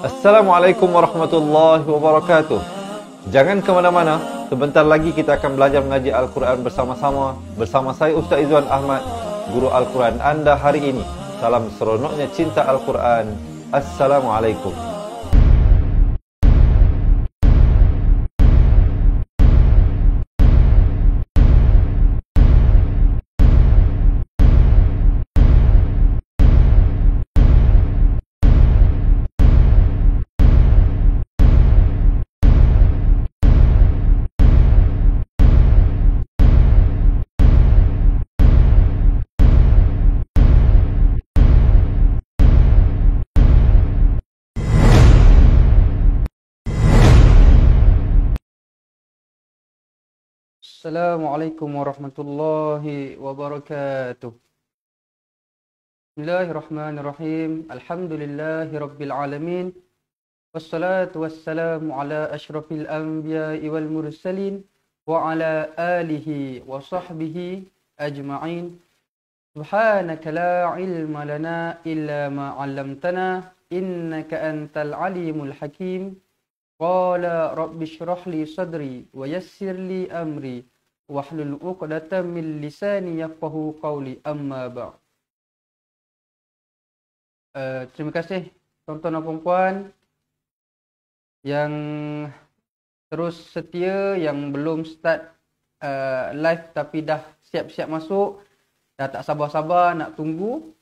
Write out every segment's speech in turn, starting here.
Assalamualaikum warahmatullahi wabarakatuh. Jangan ke mana-mana, sebentar lagi kita akan belajar mengaji Al-Quran bersama-sama. Bersama saya Ustaz Izzuan Ahmad, Guru Al-Quran anda hari ini. Salam seronoknya cinta Al-Quran. Assalamualaikum. Assalamualaikum warahmatullahi wabarakatuh. Bismillahirrahmanirrahim. Alhamdulillahi rabbil alamin. Wassalatu wassalamu ala ashrafil anbiya'i wal mursalin wa ala alihi wa sahbihi ajma'in. Subhanaka la ilma lana illa ma 'allamtana innaka antal alimul hakim. Qala rabbi shrah li sadri wa yassir li amri wahlul 'uqdatam min lisani yafqahu qawli, amma ba'd. Terima kasih tuan-tuan dan puan-puan yang terus setia, yang belum start live tapi dah siap-siap masuk, dah tak sabar-sabar nak tunggu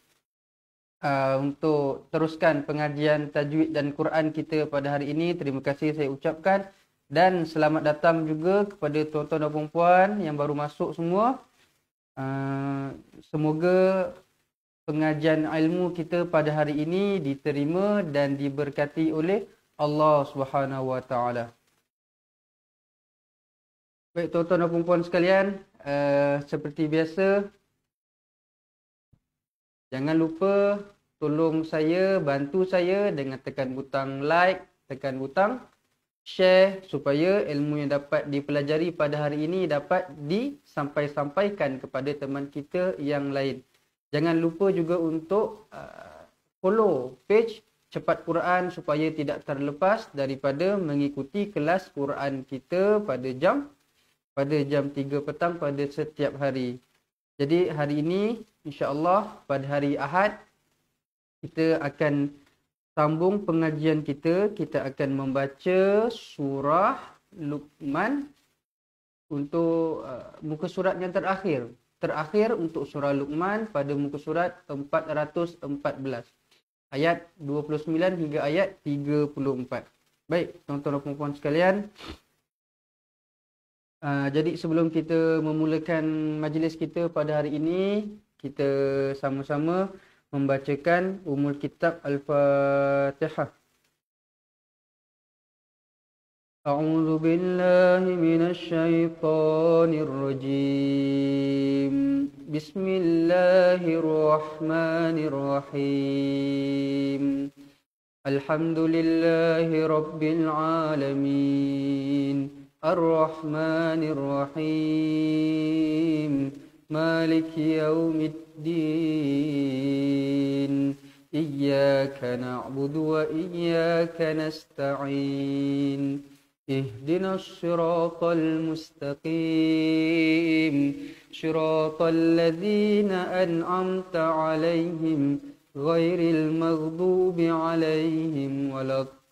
untuk teruskan pengajian tajwid dan Quran kita pada hari ini. Terima kasih saya ucapkan, dan selamat datang juga kepada tuan-tuan dan puan-puan yang baru masuk semua. Semoga pengajian ilmu kita pada hari ini diterima dan diberkati oleh Allah Subhanahu Wa Taala. Baik tuan-tuan dan puan-puan sekalian, seperti biasa, jangan lupa tolong saya, bantu saya dengan tekan butang like, tekan butang share supaya ilmu yang dapat dipelajari pada hari ini dapat disampaikan kepada teman kita yang lain. Jangan lupa juga untuk follow page Cepat Quran supaya tidak terlepas daripada mengikuti kelas Quran kita pada jam 3 petang pada setiap hari. Jadi hari ini insya-Allah pada hari Ahad kita akan sambung pengajian kita. Kita akan membaca surah Luqman untuk muka surat yang terakhir. Terakhir untuk surah Luqman pada muka surat 414. Ayat 29 hingga ayat 34. Baik, tuan-tuan dan puan-puan sekalian. Jadi sebelum kita memulakan majlis kita pada hari ini, kita sama-sama membacakan Ummul Kitab Al-Fatihah. A'udzu billahi minasy syaithanir rajim. Bismillahirrahmanirrahim. Alhamdulillahi rabbil alamin. Ar-Rahmanir Rahim. Maliki yaumiddin. Iyyaka na'budu wa iyyaka nasta'in. Ihdinas siratal mustaqim. Siratal ladzina an'amta 'alaihim ghairil maghdubi 'alaihim waladdallin.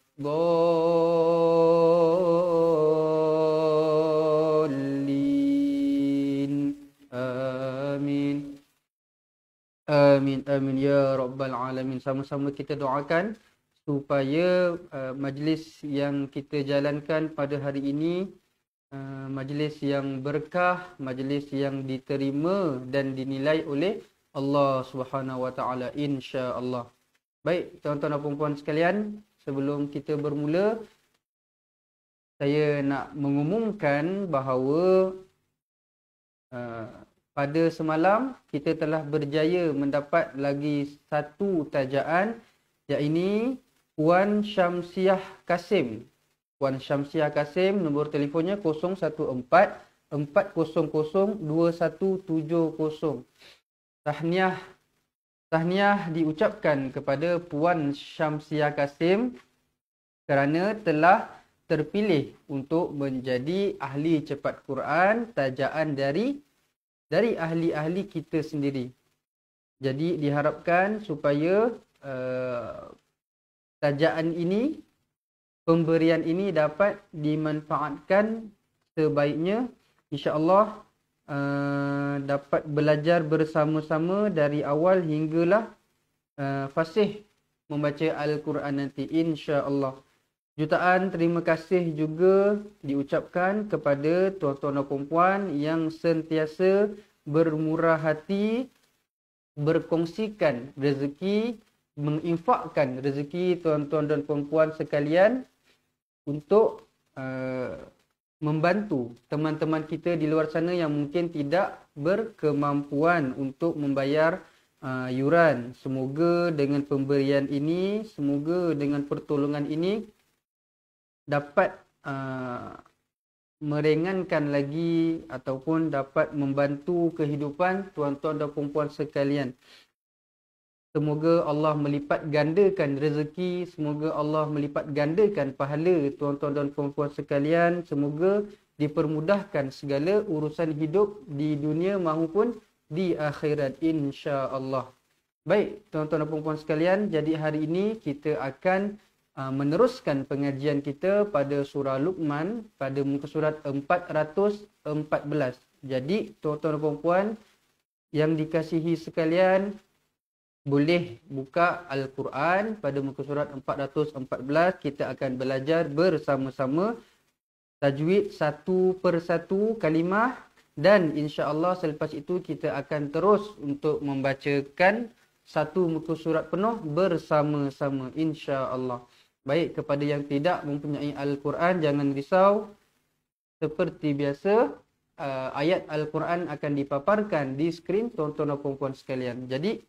Amin. Amin amin ya rabbal alamin. Sama-sama kita doakan supaya majlis yang kita jalankan pada hari ini majlis yang berkah, majlis yang diterima dan dinilai oleh Allah Subhanahu Wa Taala, insya-Allah. Baik tuan-tuan dan puan-puan sekalian, sebelum kita bermula, saya nak mengumumkan bahawa pada semalam kita telah berjaya mendapat lagi satu tajaan, iaitu Puan Syamsiah Kasim. Puan Syamsiah Kasim, nombor telefonnya 014 400 2170. Tahniah diucapkan kepada Puan Syamsiah Kasim kerana telah terpilih untuk menjadi ahli cepat Quran, tajaan dari ahli-ahli kita sendiri. Jadi diharapkan supaya tajaan ini, pemberian ini dapat dimanfaatkan sebaiknya. InsyaAllah dapat belajar bersama-sama dari awal hinggalah fasih membaca Al-Quran nanti, insya-Allah. Jutaan terima kasih juga diucapkan kepada tuan-tuan dan puan-puan yang sentiasa bermurah hati, berkongsikan rezeki, menginfakkan rezeki tuan-tuan dan puan-puan sekalian untuk membantu teman-teman kita di luar sana yang mungkin tidak berkemampuan untuk membayar yuran. Semoga dengan pemberian ini, semoga dengan pertolongan ini dapat meringankan lagi ataupun dapat membantu kehidupan tuan-tuan dan puan-puan sekalian. Semoga Allah melipat gandakan rezeki, semoga Allah melipat gandakan pahala tuan-tuan dan puan-puan sekalian. Semoga dipermudahkan segala urusan hidup di dunia maupun di akhirat, insya-Allah. Baik, tuan-tuan dan puan-puan sekalian, jadi hari ini kita akan meneruskan pengajian kita pada surah Luqman pada muka surat 414. Jadi tuan-tuan dan puan-puan yang dikasihi sekalian, boleh buka Al-Quran pada muka surat 414. Kita akan belajar bersama-sama tajwid satu persatu kalimah, dan insya-Allah selepas itu kita akan terus untuk membacakan satu muka surat penuh bersama-sama, insya-Allah. Baik, kepada yang tidak mempunyai Al-Quran, jangan risau. Seperti biasa, ayat Al-Quran akan dipaparkan di skrin tuan-tuan dan puan-puan sekalian. Jadi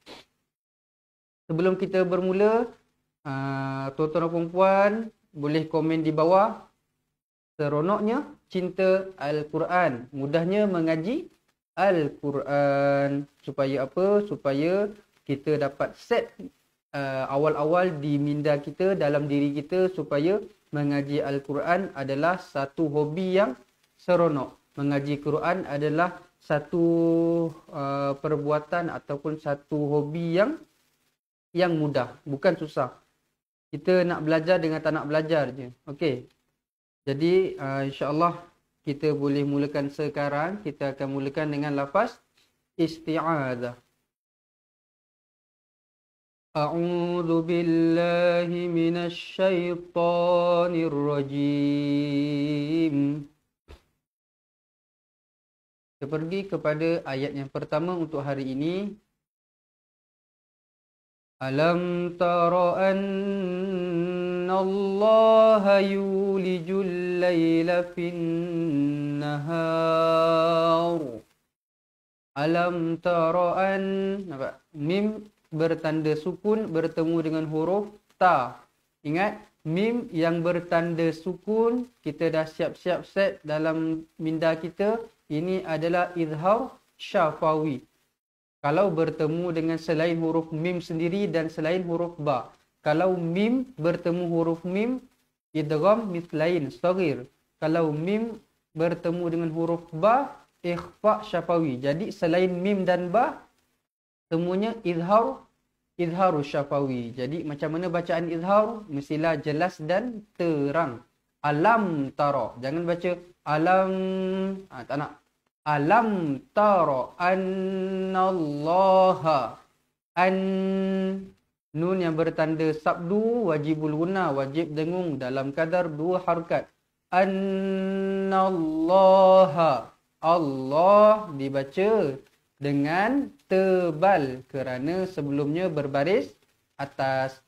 sebelum kita bermula, tuan-tuan dan puan-puan boleh komen di bawah seronoknya cinta Al-Quran, mudahnya mengaji Al-Quran. Supaya apa? Supaya kita dapat set awal-awal di minda kita, dalam diri kita, supaya mengaji Al-Quran adalah satu hobi yang seronok. Mengaji Quran adalah satu perbuatan ataupun satu hobi yang mudah, bukan susah. Kita nak belajar dengan tak nak belajar je. Okey. Jadi insya-Allah kita boleh mulakan sekarang. Kita akan mulakan dengan lafaz isti'adzah. A'udzu billahi minasy syaithanir rajim. Kita pergi kepada ayat yang pertama untuk hari ini. Alam tara anna Allah yulijul laila fin nahar. Alam tara an, nampak? Mim bertanda sukun bertemu dengan huruf ta. Ingat, mim yang bertanda sukun kita dah siap-siap set dalam minda kita. Ini adalah izhar syafawi. Kalau bertemu dengan selain huruf mim sendiri dan selain huruf ba. Kalau mim bertemu huruf mim, idgham mithlain saghir. Kalau mim bertemu dengan huruf ba, ikhfa syafawi. Jadi selain mim dan ba, semuanya izharu syafawi. Jadi macam mana bacaan izhar? Mestilah jelas dan terang. Alam tara. Jangan baca alam, tak nak. Alam tara annallaha. An, nun yang bertanda sabdu wajibul guna, wajib dengung dalam kadar 2 harakat. Annallaha. Allah dibaca dengan tebal kerana sebelumnya berbaris atas.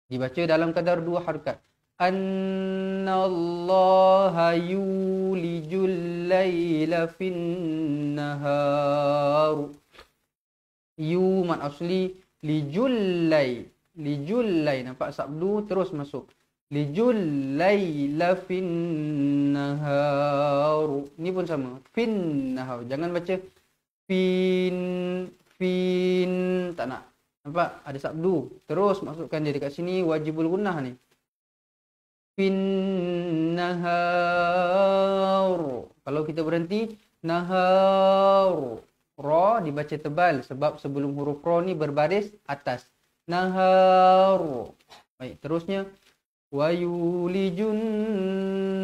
Dibaca dalam kadar 2 harakat. Annallaha yulijul laila fin nahar. Yu mat asli lijullai. Lijullai, nampak sabdu terus masuk. Lijul laila fin nahar. Ni pun sama. Fin nahar. Jangan baca fin, tak nak. Nampak? Ada sabdu. Terus masukkan dia dekat sini, wajibul gunnah ni. fin nahar. Kalau kita berhenti nahar, ra dibaca tebal sebab sebelum huruf ra ni berbaris atas. Nahar. Baik, terusnya wa yulijun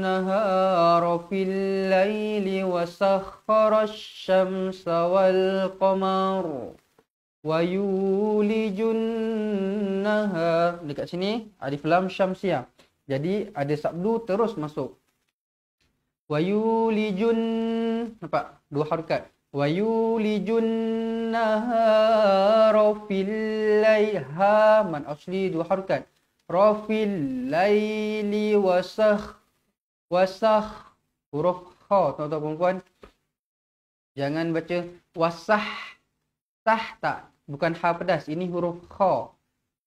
nahara fil laili wa sakhkhara asy-syamsa wal qamar. Wa yulijun nahar. Dekat sini alif lam syamsiah. Jadi ada sabdu terus masuk. Wa yulijun, nampak? Dua harakat. Wa yulijun nahara fil laili, ha man asli dua harakat. Ra fil laili wasakh huruf kha, tuan-tuan perempuan. Jangan baca wasah. Sah tak, bukan ha pedas, ini huruf kha.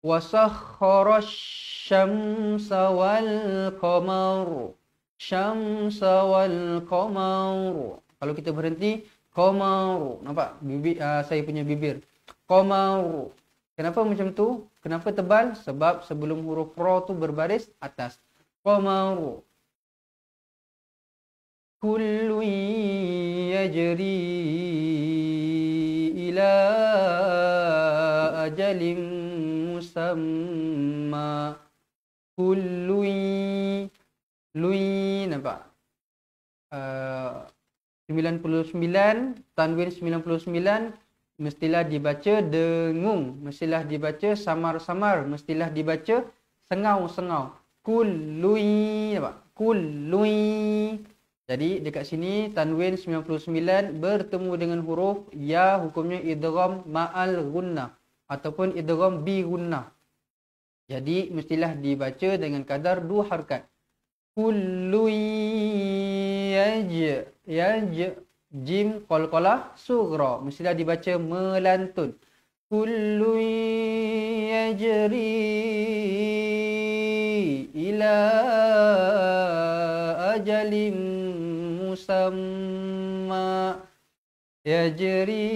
Wasakhkhara asy-syamsa wal qamar. Syamsa wal qamar. Kalau kita berhenti qamar, nampak bibir saya punya bibir. Qamar. Kenapa macam tu? Kenapa tebal? Sebab sebelum huruf ra tu berbaris atas. Qamar. Kullu yajri ila ajalin musamma. Kullu lui, nampak? 99, tanwin 99 mestilah dibaca dengung, mestilah dibaca samar-samar, mestilah dibaca sengau-sengau. Kullui, nampak? Kullui. Jadi dekat sini tanwin 99 bertemu dengan huruf ya, hukumnya idgham ma'al gunnah ataupun idgham bi gunnah. Jadi mestilah dibaca dengan kadar dua harakat. Kullu jim qalqalah sughra, mestilah dibaca melantun. Kullu yajri ila ajalin musamma. Yajri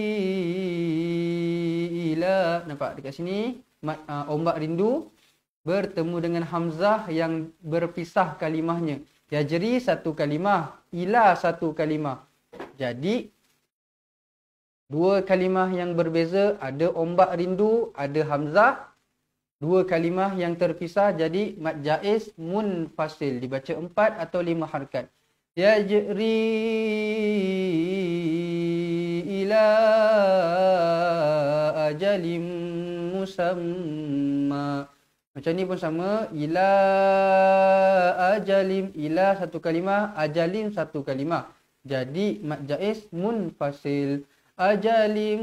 ila, nampak dekat sini ombak rindu bertemu dengan hamzah yang berpisah kalimahnya. Yajri satu kalimah, ila satu kalimah. Jadi dua kalimah yang berbeza, ada ombak rindu, ada hamzah. Dua kalimah yang terpisah jadi mad jaiz munfasil, dibaca 4 atau 5 harakat. Yajri ila ajalim musamma. Macam ni pun sama, ila ajalim, ila satu kalimah, ajalim satu kalimah. Jadi mad jaiz munfasil. Ajalim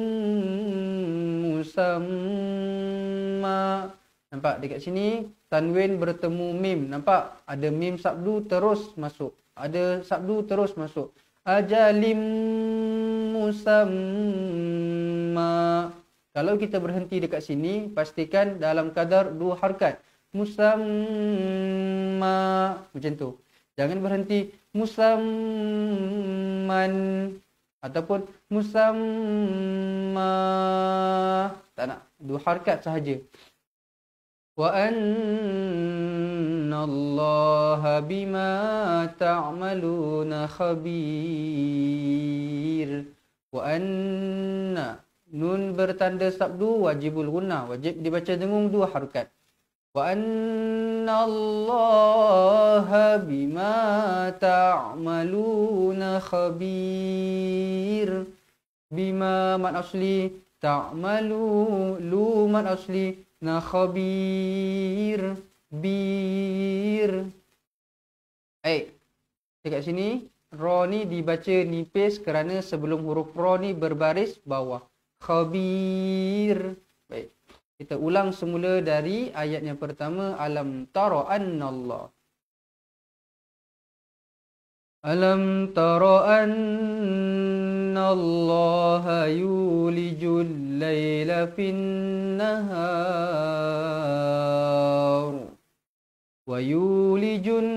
musamma. Nampak dekat sini tanwin bertemu mim, nampak? Ada mim sabdu terus masuk, ada sabdu terus masuk. Ajalim musamma. Kalau kita berhenti dekat sini, pastikan dalam kadar dua harakat. Musamma. Macam tu. Jangan berhenti musamman ataupun musamma. Tak nak. Dua harakat sahaja. Wa anna Allaha bima ta'maluna khabir. Wa anna, nun bertanda sabdu wajibul gunnah, wajib dibaca dengung dua harakat. Wa anna Allaha bima ta'maluna khabir. Bima mad asli, ta'malu lu mad asli, na khabir bir. Dekat sini ra ni dibaca nipis kerana sebelum huruf ra ni berbaris bawah. Khabir. Baik. Kita ulang semula dari ayat yang pertama. Alam tara annallah. Alam tara annallaha yulijul layla fin nahar wa yulijun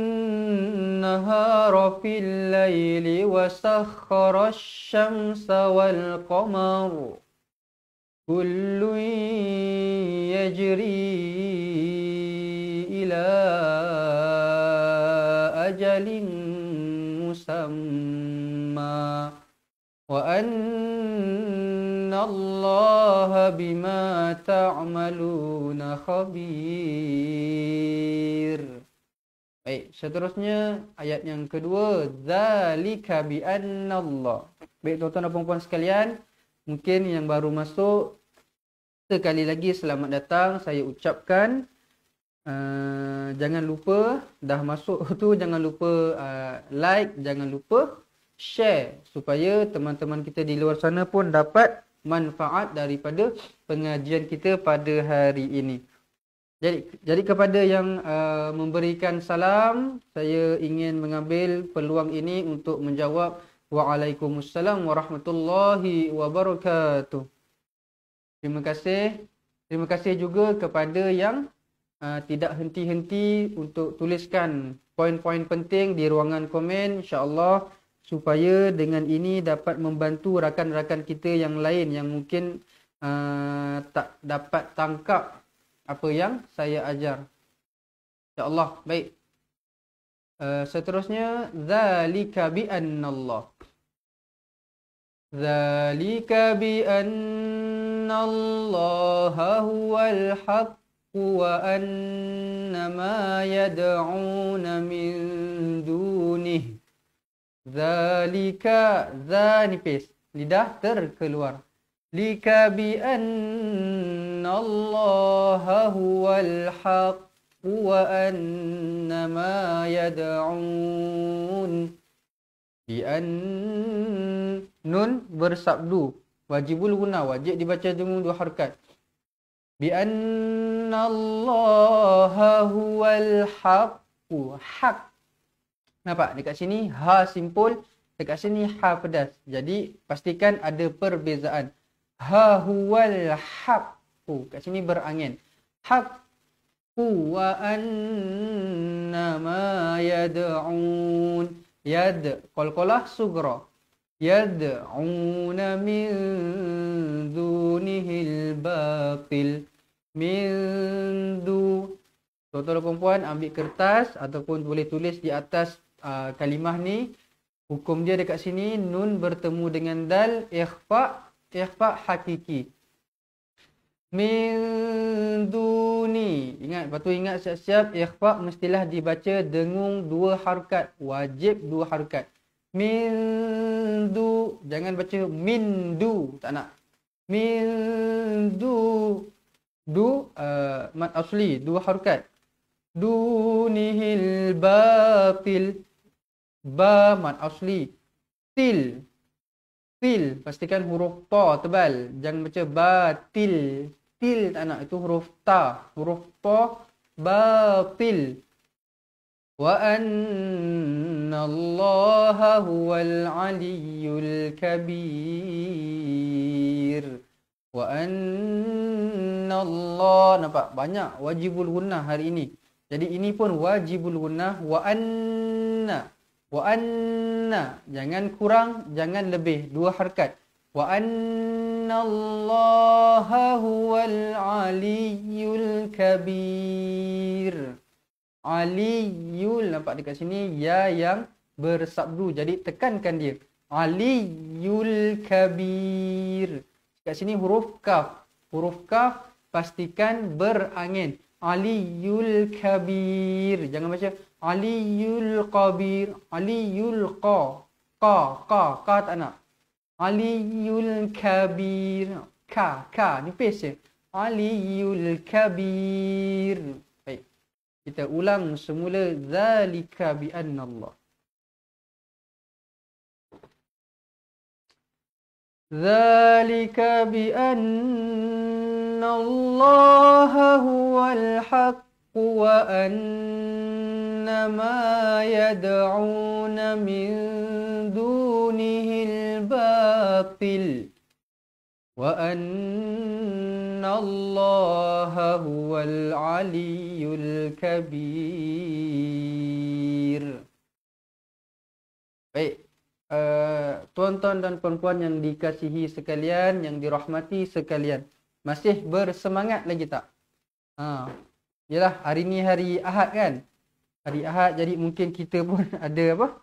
nahara fil layli wa sakhkhara asy-syamsa wal qamar. Kullu yajri ila مسمى وأن الله بما تعملون خبير. Baik, seterusnya ayat yang kedua, zalika bi annallah. Baik tuan-tuan dan puan-puan sekalian, mungkin yang baru masuk, sekali lagi selamat datang saya ucapkan. Jangan lupa dah masuk tu, jangan lupa like, jangan lupa share supaya teman-teman kita di luar sana pun dapat manfaat daripada pengajian kita pada hari ini. Jadi kepada yang memberikan salam, saya ingin mengambil peluang ini untuk menjawab Waalaikumsalam warahmatullahi wabarakatuh. Terima kasih. Terima kasih juga kepada yang tidak henti-henti untuk tuliskan poin-poin penting di ruangan komen, insya-Allah, supaya dengan ini dapat membantu rakan-rakan kita yang lain yang mungkin tak dapat tangkap apa yang saya ajar. InsyaAllah. Baik. Seterusnya, zalika bi annallah. Zalika bi annallaha huwal haqq wa anna ma yad'una min dunih. Zalika, za nipis, lidah terkeluar. Lika bi annallaha huwal haqq wa anna ma yad'un. Bi nun bersabdu, wajibul guna, wajib dibaca dengan dua harakat. Bi annallaha huwal haqq. Haq. Nampak dekat sini ha simpul, dekat sini ha pedas. Jadi pastikan ada perbezaan. Ha huwal haqqu, kat sini berangin. Haqqu wa anna ma yad'un. Yad qalqalah sugra. Yad'una min dunihil batil. Min du. Tuan-tuan dan puan ambil kertas ataupun boleh tulis di atas kalimah ni. Hukum dia dekat sini, nun bertemu dengan dal, ikhfa hakiki. Min duni. Ingat, lepas tu ingat siap-siap, ikhfa mestilah dibaca dengung dua harakat. Wajib dua harakat. Min du. Jangan baca min du. Tak nak. Min du. Du, mat asli, dua harakat. Dunihil batil. Ba, mat asli. Til. Til, pastikan huruf ta tebal. Jangan baca batil. Til tak nak, itu huruf ta. Huruf ta, batil. Wa anna Allaha huwal aliyyul kabir. Wa anna Allah, nampak banyak wajibul gunnah hari ini. Jadi ini pun wajibul gunnah. Wa anna. Wa anna, jangan kurang, jangan lebih, dua harakat. Wa anna Allaha huwal aliyyul kabir. Aliyul, nampak dekat sini ya yang bersabdu, jadi tekankan dia. Aliyul kabir. Dekat sini huruf kaf. Huruf kaf pastikan berangin. Aliyul kabir. Jangan baca Aliyul kabir. Aliyul qa. Qa tak nak. Aliyul kabir. Ka. Nipis je. Aliyul kabir. Baik. Kita ulang semula. Zalika bi annallah. Zalika bi annallaha huwal haqq wa anna ma yad'una min dunihil batil wa anna Allaha huwal aliyyul kabir. Baik. Tuan-tuan dan puan-puan yang dikasihi sekalian, yang dirahmati sekalian, masih bersemangat lagi tak? Yalah, hari ni hari Ahad kan? Hari Ahad, jadi mungkin kita pun ada apa?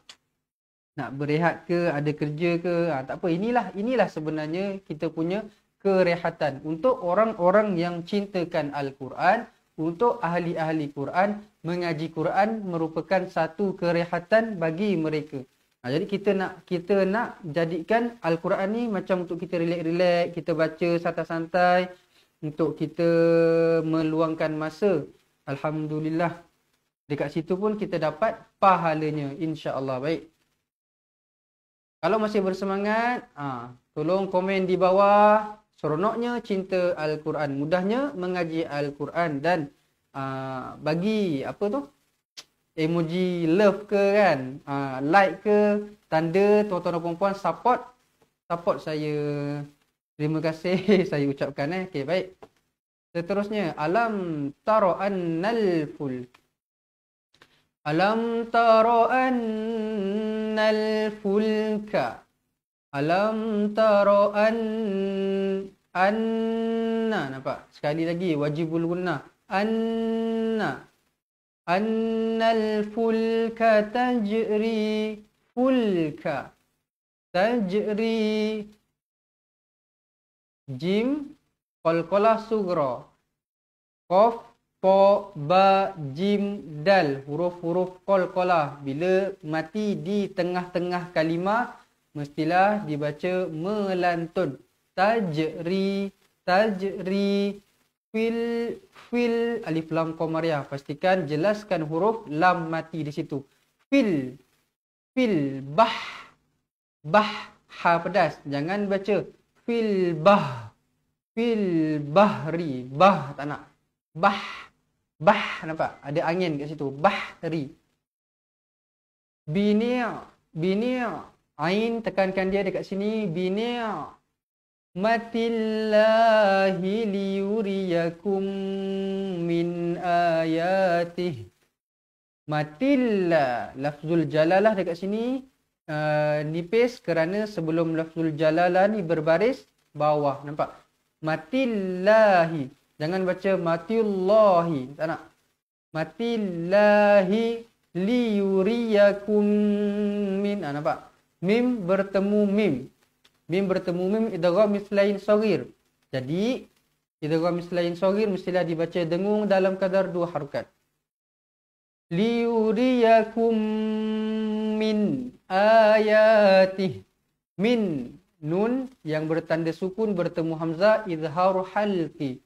nak berehat ke, ada kerja ke, tak apa. Inilah sebenarnya kita punya kerehatan untuk orang-orang yang cintakan Al-Quran, untuk ahli-ahli Quran. Mengaji Quran merupakan satu kerehatan bagi mereka. Jadi kita nak jadikan Al-Quran ni macam untuk kita relax-relax, kita baca santai-santai, untuk kita meluangkan masa. Alhamdulillah, dekat situ pun kita dapat pahalanya, insya-Allah. Baik. Kalau masih bersemangat, tolong komen di bawah. Seronoknya cinta Al-Quran, mudahnya mengaji Al-Quran, dan bagi apa tu, emoji love ke kan, like ke, tanda tuan-tuan dan puan-puan support saya. Terima kasih saya ucapkan. Okey, baik. Seterusnya, alam tara annal fulk. Alam tara annal fulka. Alam tara anna, nampak? Sekali lagi wajibul gunnah. Annal fulka tajri, fulka tajri, jim qalqalah sugra, qaf po ba jim dal, huruf-huruf qalqalah bila mati di tengah-tengah kalimah mestilah dibaca melantun. Tajri, fil, alif lam qamariyah. Pastikan jelaskan huruf lam mati di situ. Fil, bah, ha pedas. Jangan baca fil bahri, bah tak nak. Bah, nampak? Ada angin kat situ. Bahri. Bini', ain tekankan dia dekat sini. Bini' matillahi liyuriyakum min ayatih. Matillah, lafzul jalalah dekat sini nipis kerana sebelum lafzul jalalah ni berbaris bawah, nampak? Matillahi, jangan baca matillahi, tak nak. Matillahi liyuriyakum min, nampak? Mim bertemu mim. Mim bertemu mim, idgham mislain saghir. Jadi idgham mislain saghir mestilah dibaca dengung dalam kadar 2 harakat. Liyuriyakum min ayatih. Min, nun yang bertanda sukun bertemu hamzah, izhar halqi.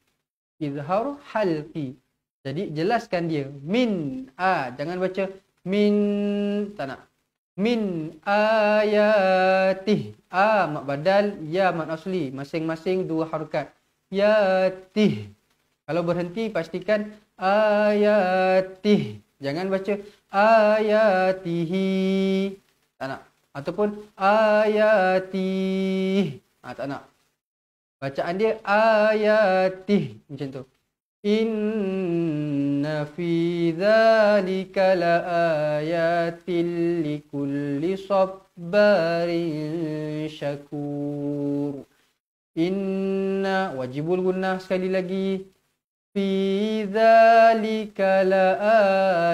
Izhar halqi. Jadi jelaskan dia. Min, jangan baca min, tak nak. Min ayatih. Mat badal, ya mat asli. Masing-masing 2 harakat. Yatih. Kalau berhenti pastikan ayatih. Jangan baca ayatihi. Tak nak. Ataupun ayatih. Tak nak. Bacaan dia ayatih. Macam tu. Inna fi dhalika la ayatin likulli sabbarin syakur. Inna, wajibul gunnah sekali lagi. Fi dhalika la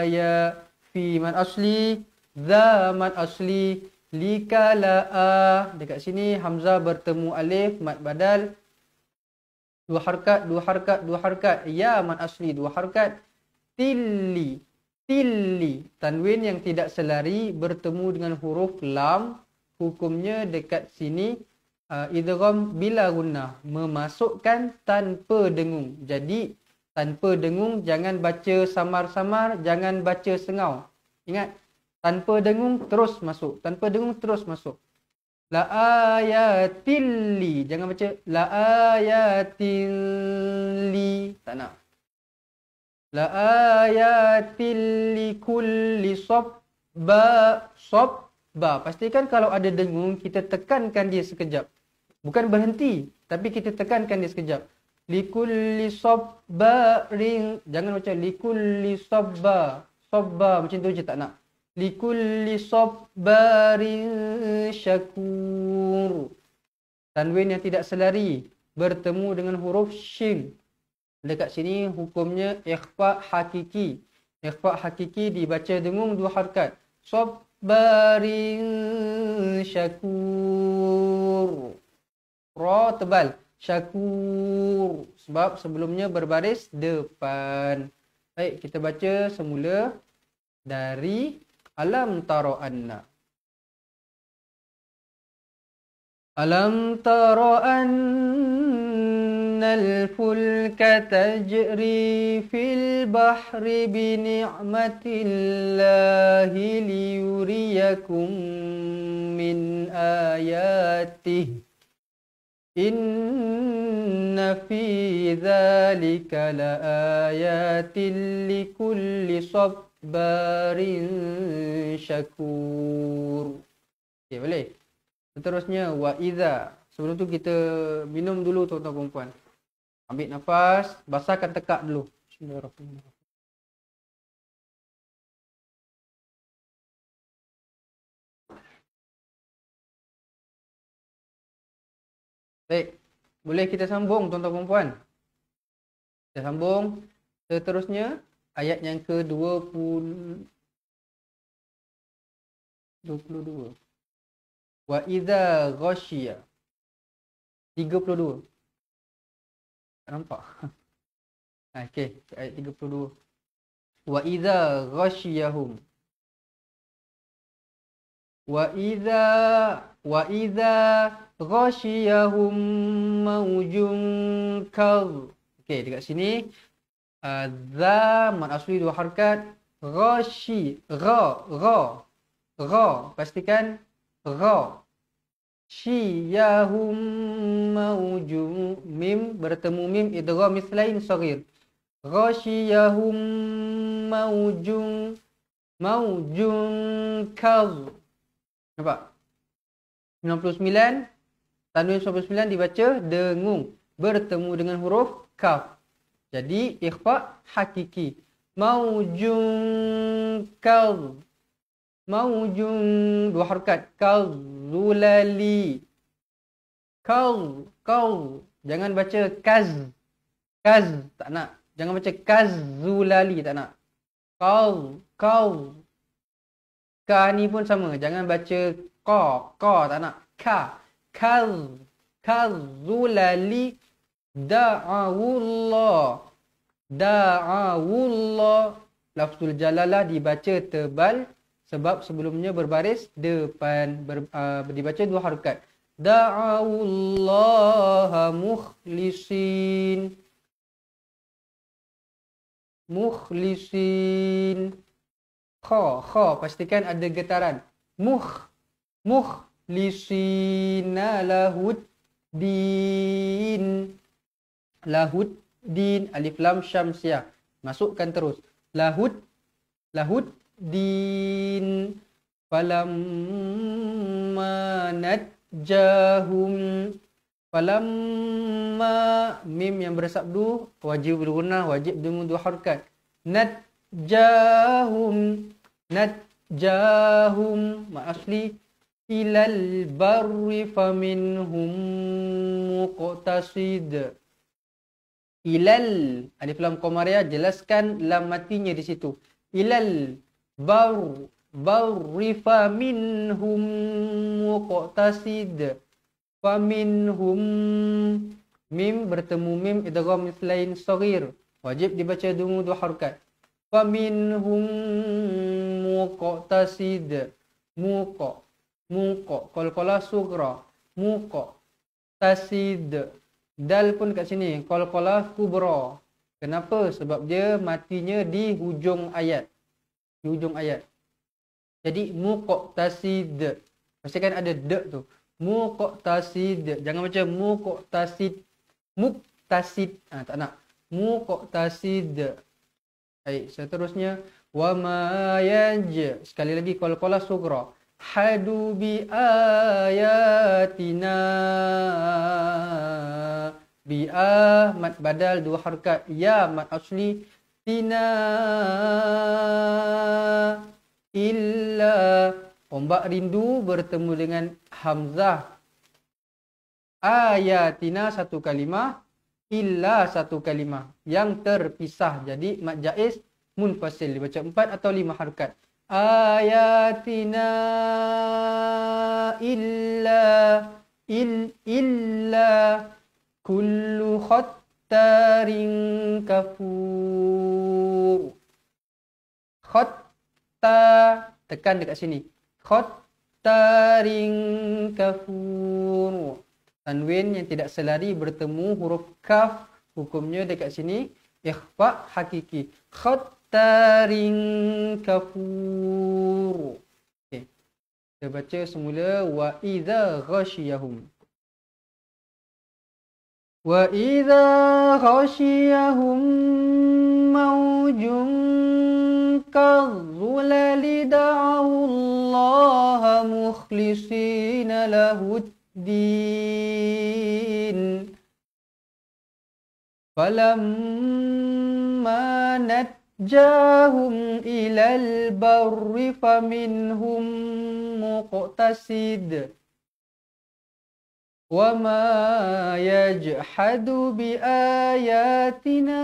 ayat. Fi man asli, dha man asli, lika la dekat sini hamzah bertemu alif, mat badal. 2 harakat, 2 harakat, 2 harakat. Ya mat asli 2 harakat. Tilli, tanwin yang tidak selari bertemu dengan huruf lam. Hukumnya dekat sini idgham bila gunnah, memasukkan tanpa dengung. Jadi tanpa dengung, jangan baca samar-samar, jangan baca sengau. Ingat, tanpa dengung terus masuk, tanpa dengung terus masuk. La ayatilli, jangan baca la ayatilli, tak nak. La ayatilli kulli sabba. Pastikan kalau ada dengung kita tekankan dia sekejap. Bukan berhenti, tapi kita tekankan dia sekejap. Likulli sabbarin, jangan baca likulli sabba. Sabba macam tu je tak nak. Likulli sabbarin syakur. Tanwin yang tidak selari bertemu dengan huruf shin. Dekat sini hukumnya ikhfa hakiki. Ikhfa hakiki dibaca dengung 2 harakat. sabbarin syakur. Ra tebal. Syakur. Sebab sebelumnya berbaris depan. Baik, kita baca semula dari Alam tara anna. Alam tara annal fulka tajri fil bahri bi ni'matillahi liyuriyakum min ayatihi. Inna fi dhalika la ayatin likulli sabbarin syakur. Okay, boleh? Seterusnya, wa idza. Sebelum tu kita minum dulu tuan-tuan dan puan. Ambil nafas, basahkan tekak dulu. Bismillahirrahmanirrahim. Baik, boleh kita sambung tuan-tuan dan puan. Kita sambung. Seterusnya, ayat yang ke-22. Wa idza ghasyiya. 32. Tak nampak. Okey, ayat 32. Wa idza ghasyiyahum. Wa idza ghashiyahum maujun kadh. Okey, dekat sini za mad asli dua harakat, ghashi ra. Pastikan ra. Shiyahum maujun mim bertemu mim idgham mislain saghir. Ghashiyahum maujun kadh. Nampak? 99, tanwin 99 dibaca dengung, bertemu dengan huruf kaf. Jadi ikhfa hakiki. Maujun kadh. Maujun dua harakat, kadhulali. Kadh. Jangan baca kaz. Tak nak. Jangan baca kazulali, tak nak. Kadh. Ka ni pun sama. Jangan baca qa, tak nak. Kazulali. Da'awullah. Lafzul jalalah dibaca tebal sebab sebelumnya berbaris depan. Dibaca dua harakat. Da'awullaha mukhlisin. Kha, pastikan ada getaran. Mukhlisina lahuddin. Alif lam syamsiah. Masukkan terus. Lahuddin. Falamma najjahum. Falamma mim yang bersabdu wajib bergunah, wajib dengan dua harakat. Najjahum ma'asli ilal barri faminhum muqtasid. Ilal alif lam qamariyah, jelaskan lam matinya di situ. Ilal barri faminhum muqtasid. Faminhum mim bertemu mim idgham mislain saghir, wajib dibaca dengan dua harakat. Faminhum muqtasid. Muqa qalqalah sughra. Muqtasid. Dal pun kat sini qalqalah kubra. Kenapa? Sebab dia matinya di hujung ayat. Jadi muqtasid. Pastikan ada d tu. Muqtasid. Jangan baca muqtasid. Muqtasid. Tak nak. Muqtasid. Baik, seterusnya wa ma yaj. Sekali lagi qalqalah sughra. Hadu bi ayatina. Bi'a mad badal dua harakat, ya mad asli, tina illa ombak rindu bertemu dengan hamzah. Ayatina satu kalimah, illa satu kalimah yang terpisah. Jadi mad jaiz munfasil, dibaca 4 atau 5 harakat. ayatina illa kullu khattarin kafur. Khatta, tekan dekat sini. Khattarin kafur. Tanwin yang tidak selari bertemu huruf kaf, hukumnya dekat sini ikhfa hakiki. Khattarin kafur. Okey. Kita baca semula wa idza ghashiyahum. Wa idza ghashiyahum mawjun kadhulali da'u Allah mukhlisina lahud din falamma najjahum ilal barri faminhum muqtasid wa ma yajhadu bi ayatina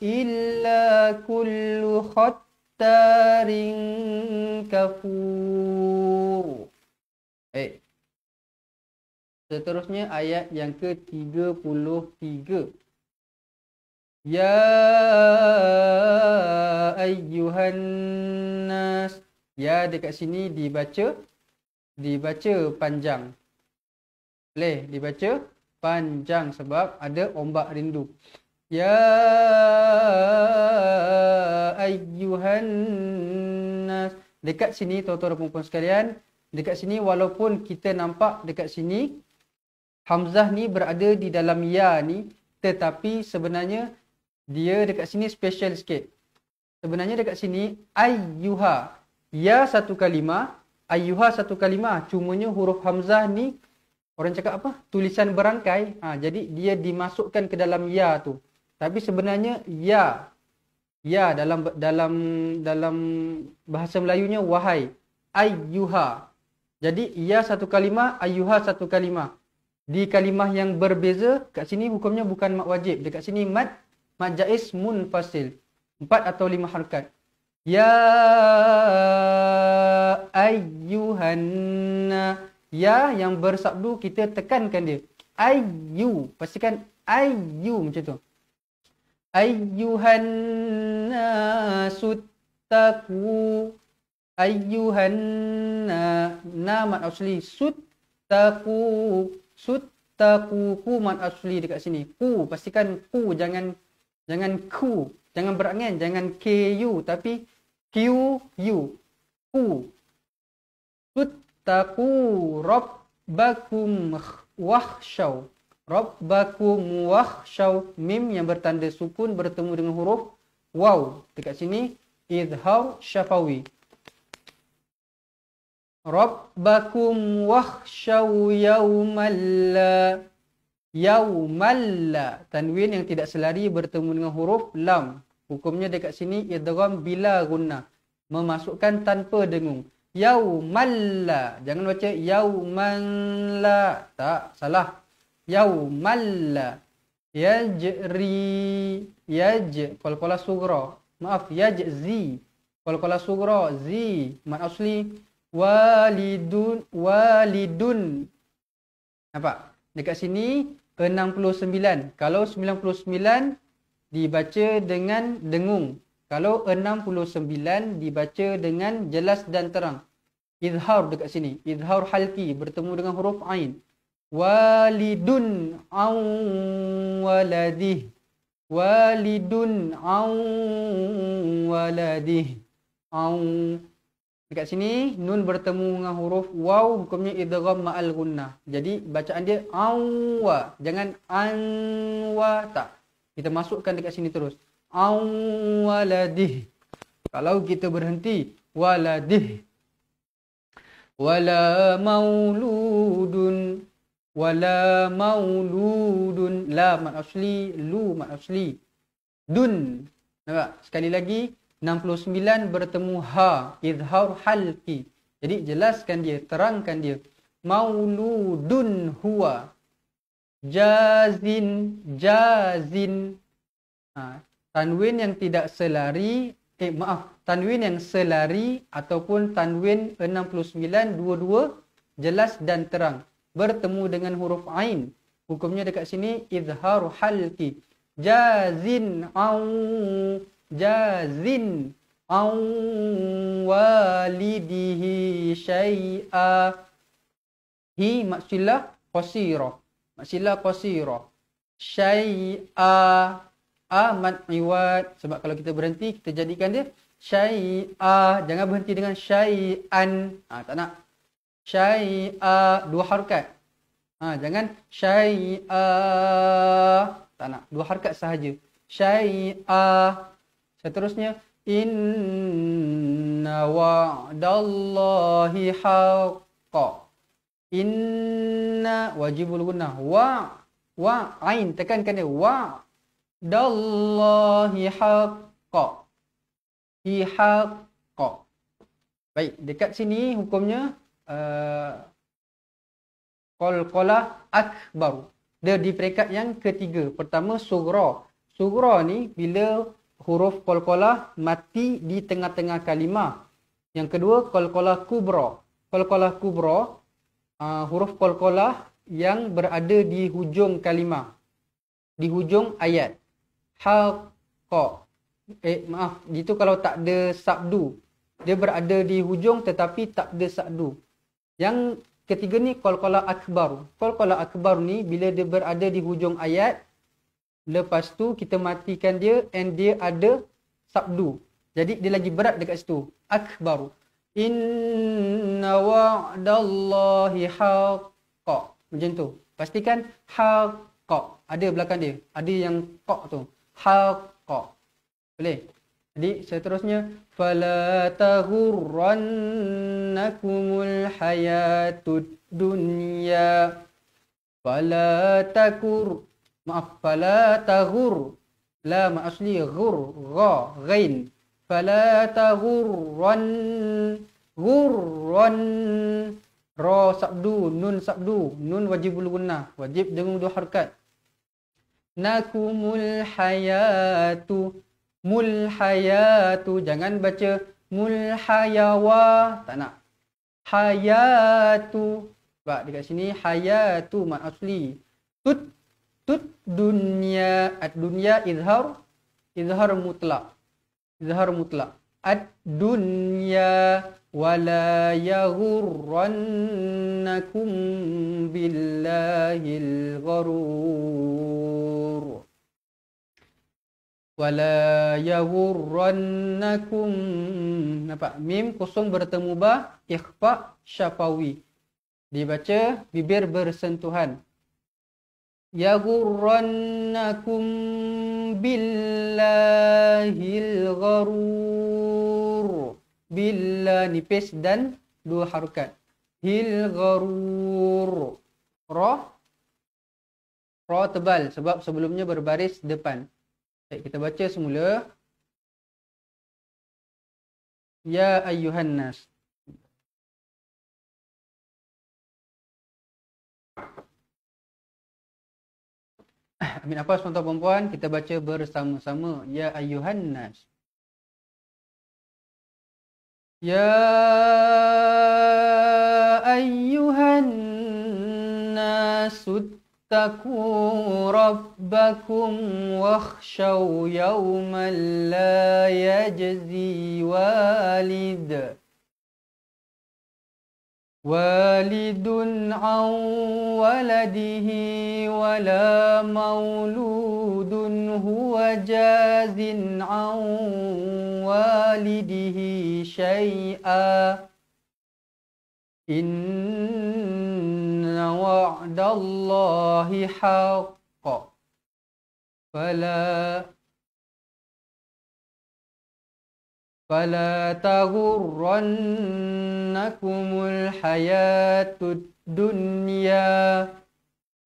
illa kullu khattarin kafur. Seterusnya ayat yang ke-33. Ya ayyuhan nas. Ya dekat sini dibaca panjang. Boleh dibaca panjang sebab ada ombak rindu. Ya ayyuhan nas. Dekat sini tuan-tuan dan puan-puan sekalian, dekat sini walaupun kita nampak dekat sini hamzah ni berada di dalam ya ni, tetapi sebenarnya dia dekat sini special sikit. Sebenarnya dekat sini ayyuha, ya satu kalimah, ayyuha satu kalimah, cumanya huruf hamzah ni orang cakap apa? Tulisan berangkai. Jadi dia dimasukkan ke dalam ya tu. Tapi sebenarnya ya dalam bahasa Melayunya wahai, ayyuha. Jadi ya satu kalimah, ayyuha satu kalimah. Di kalimah yang berbeza, kat sini hukumnya bukan mad wajib. Dekat sini mad jaiz munfasil. 4 atau 5 harakat. Ya ayyuhan. Ya yang bersabdu kita tekankan dia. Ayyu. Pastikan ayyu macam tu. Ayyuhan suttaku. Ayyuhan na mad asli. Suttaku. Suttaku, ku mad asli dekat sini. Ku, pastikan ku, jangan ku, jangan berangin, jangan ku, tapi q u. Ku. Suttaku rabbakum wakhshaw. Rabbakum wakhshaw. Mim yang bertanda sukun bertemu dengan huruf waw. Dekat sini idhar syafawi. Rabbakum wakhshaw yawmalla. Yawmalla. Tanwin yang tidak selari bertemu dengan huruf lam. Hukumnya dekat sini idgham bila gunnah. Memasukkan tanpa dengung. Yawmalla. Jangan baca yawmalla. Tak, salah. Yawmalla. Yajri. Qalqalah sughra. Maaf, yajzi. Qalqalah sughra. Zi. Mad asli. Walidun. Nampak? Dekat sini 69. Kalau 99 dibaca dengan dengung. Kalau 69 dibaca dengan jelas dan terang. Izhar dekat sini. Izhar halki bertemu dengan huruf ain. Walidun aw waladih. Walidun aw waladih. Aw. Dekat sini nun bertemu dengan huruf waw, hukumnya idgham ma'al gunnah. Jadi bacaan dia awwa, jangan anwa, tak. Kita masukkan dekat sini terus. Awwaladih. Kalau kita berhenti waladih. Wala mauludun. Wala mauludun. La mad asli, lu mad asli. Dun. Nampak? Sekali lagi 69 bertemu ha, izhar halki. Jadi jelaskan dia, terangkan dia. Mauludun huwa. Jazin. Tanwin yang tidak selari tanwin yang selari ataupun tanwin 69 dua-dua jelas dan terang bertemu dengan huruf ain. Hukumnya dekat sini izhar halqi. Jazin au walidihi syai'a. Hi maksilah qasira. Maksilah qasira. Syai'a mad iwad, sebab kalau kita berhenti kita jadikan dia syai'a, jangan berhenti dengan syai'an. Tak nak. Syai'a dua harakat. Jangan syai'a, tak nak. Dua harakat sahaja. Syai'a. Seterusnya inna wa'dallahi haqqa. Inna wajibul gunnah. Wa ain tekankan dia. Dallahi haqqa. Hi haqqa. Baik, dekat sini hukumnya qalqalah akbar. Dia di peringkat yang ketiga. Pertama sughra. Sughra ni bila huruf qalqalah mati di tengah-tengah kalimah. Yang kedua qalqalah kubra. Qalqalah kubra huruf qalqalah yang berada di hujung kalimah, di hujung ayat. Haqqa. Itu kalau tak ada sabdu. Dia berada di hujung tetapi tak ada sabdu. Yang ketiga ni qalqalah akbar. Qalqalah akbar ni bila dia berada di hujung ayat, lepas tu kita matikan dia and dia ada sabdu. Jadi dia lagi berat dekat situ. Akbar. Inna wa'dallahi haqqa. Macam tu. Pastikan haqqa. Ada belakang dia. Ada yang qa tu. Haqqa. Boleh? Jadi seterusnya fala taghurrannakumul hayatud dunya. Fala taghur. Fala taghur. La asli ghur. Gha. Ghain. Fala taghurran. Ghurran. Ra sabdu, nun sabdu, nun wajibul gunnah, wajib dengan dua harakat. Nakumul hayatu, mul hayatu, jangan baca mul hayawa, tak nak. Hayatu, sebab dekat sini hayatu mat asli. Tut dunya, ad dunya izhar mutlak. Izhar mutlak. Ad dunya wala yaghurrannakum billahil gharur. Wala yaghurrannakum, nampak mim kosong bertemu ba, ikhfa syafawi. Dibaca bibir bersentuhan. Yaghurrannakum billahil gharur. Billah nipis dan dua harokat. Hil gharur. Ra tebal sebab sebelumnya berbaris depan. Baik, kita baca semula. Ya ayyuhan nas. Amin apa tuan-tuan perempuan, kita baca bersama-sama. Ya ayyuhan nas. Ya ayyuhan nasu ittaqu rabbakum wakhshaw yawman la yajzi walidun an waladihi wala mauludun huwa jazin an walidihi syai'a. Inna wa'dallahi haqqa. Fala taghurrannakumul hayatud dunya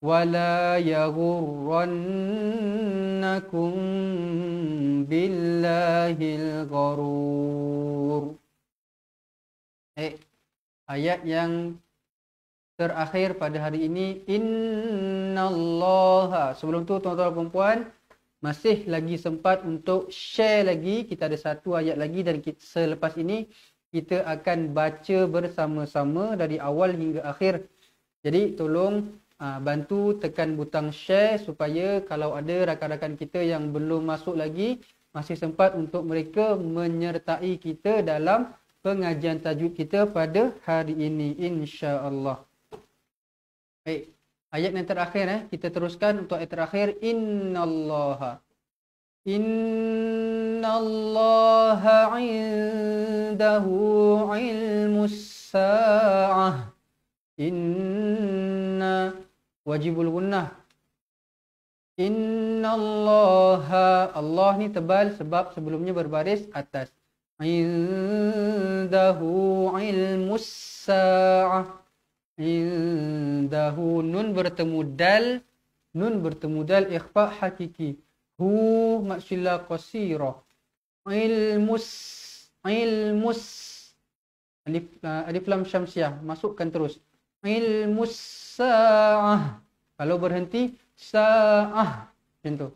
wala yaghurrannakum billahil gharur. Ayat yang terakhir pada hari ini, innallaha. Sebelum tu tuan-tuan dan puan, masih lagi sempat untuk share lagi. Kita ada satu ayat lagi dan selepas ini kita akan baca bersama-sama dari awal hingga akhir. Jadi tolong bantu tekan butang share supaya kalau ada rakan-rakan kita yang belum masuk lagi, masih sempat untuk mereka menyertai kita dalam pengajian tajwid kita pada hari ini, insya-Allah. Baik. Ayat yang terakhir kita teruskan untuk ayat terakhir. Innallaha indahu ilmus sa'ah. Inna wajibul gunnah. Innallaha, Allah ni tebal sebab sebelumnya berbaris atas. Indahu ilmus sa'ah. Indahu, nun bertemu dal, ikhfa hakiki. Hu maksila qasira. Ilmus alif lam syamsiah, masukkan terus. Ilmus sa'ah. Kalau berhenti sa'ah, macam tu.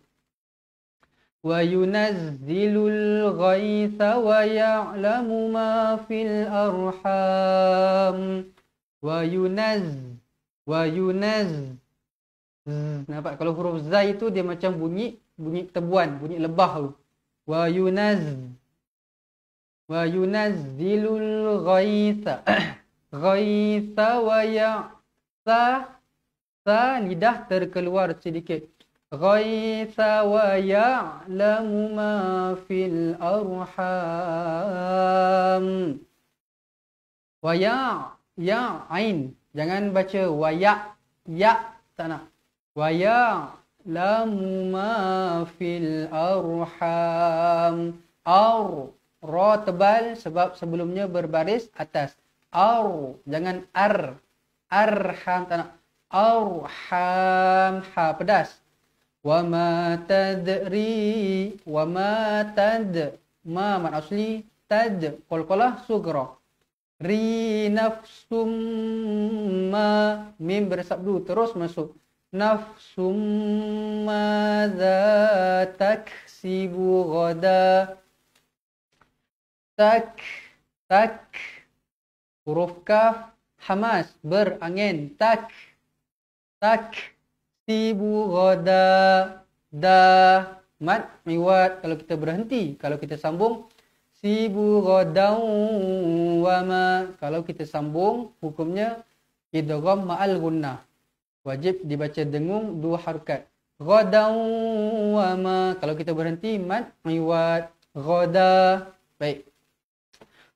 Wa yunazzilul ghaitha wa ya'lamu ma fil arham. Wa yunaz. Nampak kalau huruf zai itu dia macam bunyi tebuan, bunyi lebah tu. Wa yunazzilul ghaitha. Ghaitha wa ya'sa. Sa lidah terkeluar sedikit. Ghaitha wa ya'lamu ma fil arham. Wa ya ain, jangan baca waya, ya tak nak. Waya lamu ma fil arham. Ra tebal sebab sebelumnya berbaris atas. Jangan arham tak nak. Arham, ha pedas. Wa ma tadri, ma mat asli, tad qalqalah sugra. Ri nafsum ma, mim bersabdu terus masuk. Nafsum madza taksibu ghada. Tak huruf kaf hamas berangin. Tak sibu ghada. Da mat miwat kalau kita berhenti, kalau kita sambung sibu ghadau wa ma. Kalau kita sambung hukumnya idgham ma'al gunnah. Wajib dibaca dengung dua harakat. Ghadau wa ma. Kalau kita berhenti mat miwat ghada. Baik.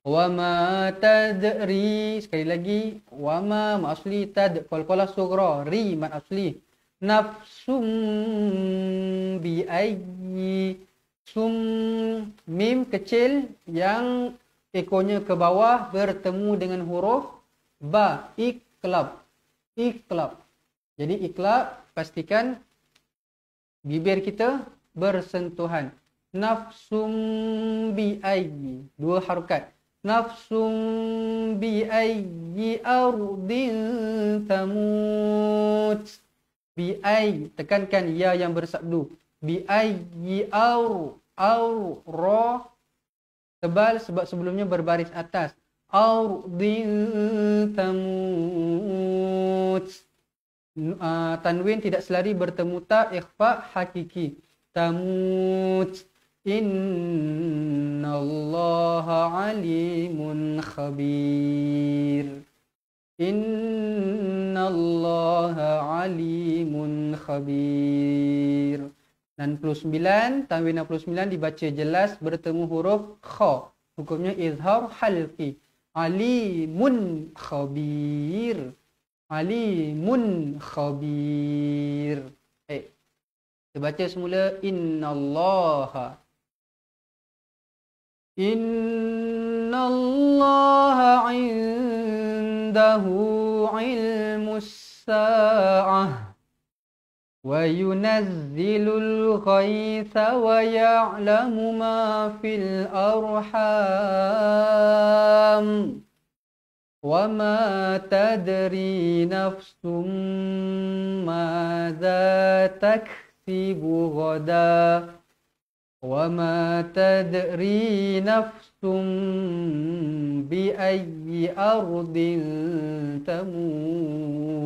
Wa ma tadri, sekali lagi wa ma asli tad qalqalah sughra, ri mat asli. Nafsum bi ayyi. Sum, mim kecil yang ekornya ke bawah bertemu dengan huruf ba, iklab. Jadi iklab, pastikan bibir kita bersentuhan. Nafsum bi ayyi, dua harakat. Nafsum bi ayyi ardin tamut. Bi ayyi, tekankan ya yang bersabdu. Bi ayyi ra tebal sebab sebelumnya berbaris atas. Ardin tamut. Tanwin tidak selari bertemu ta, ikhfa hakiki. Tamut. Innallaha alimun khabir. Innallaha alimun khabir. 69, tanwin 69 dibaca jelas bertemu huruf kha. Hukumnya izhar halqi. Alimun khabir. Alimun khabir. Kita baca semula innallaha. Innallaha indahu ilmus sa'ah. وينزل الغيث ويعلم ما في الأرحام وما تدري نفس ماذا تكسب تكسب غدا وما تدري نفس بأي أرض تموت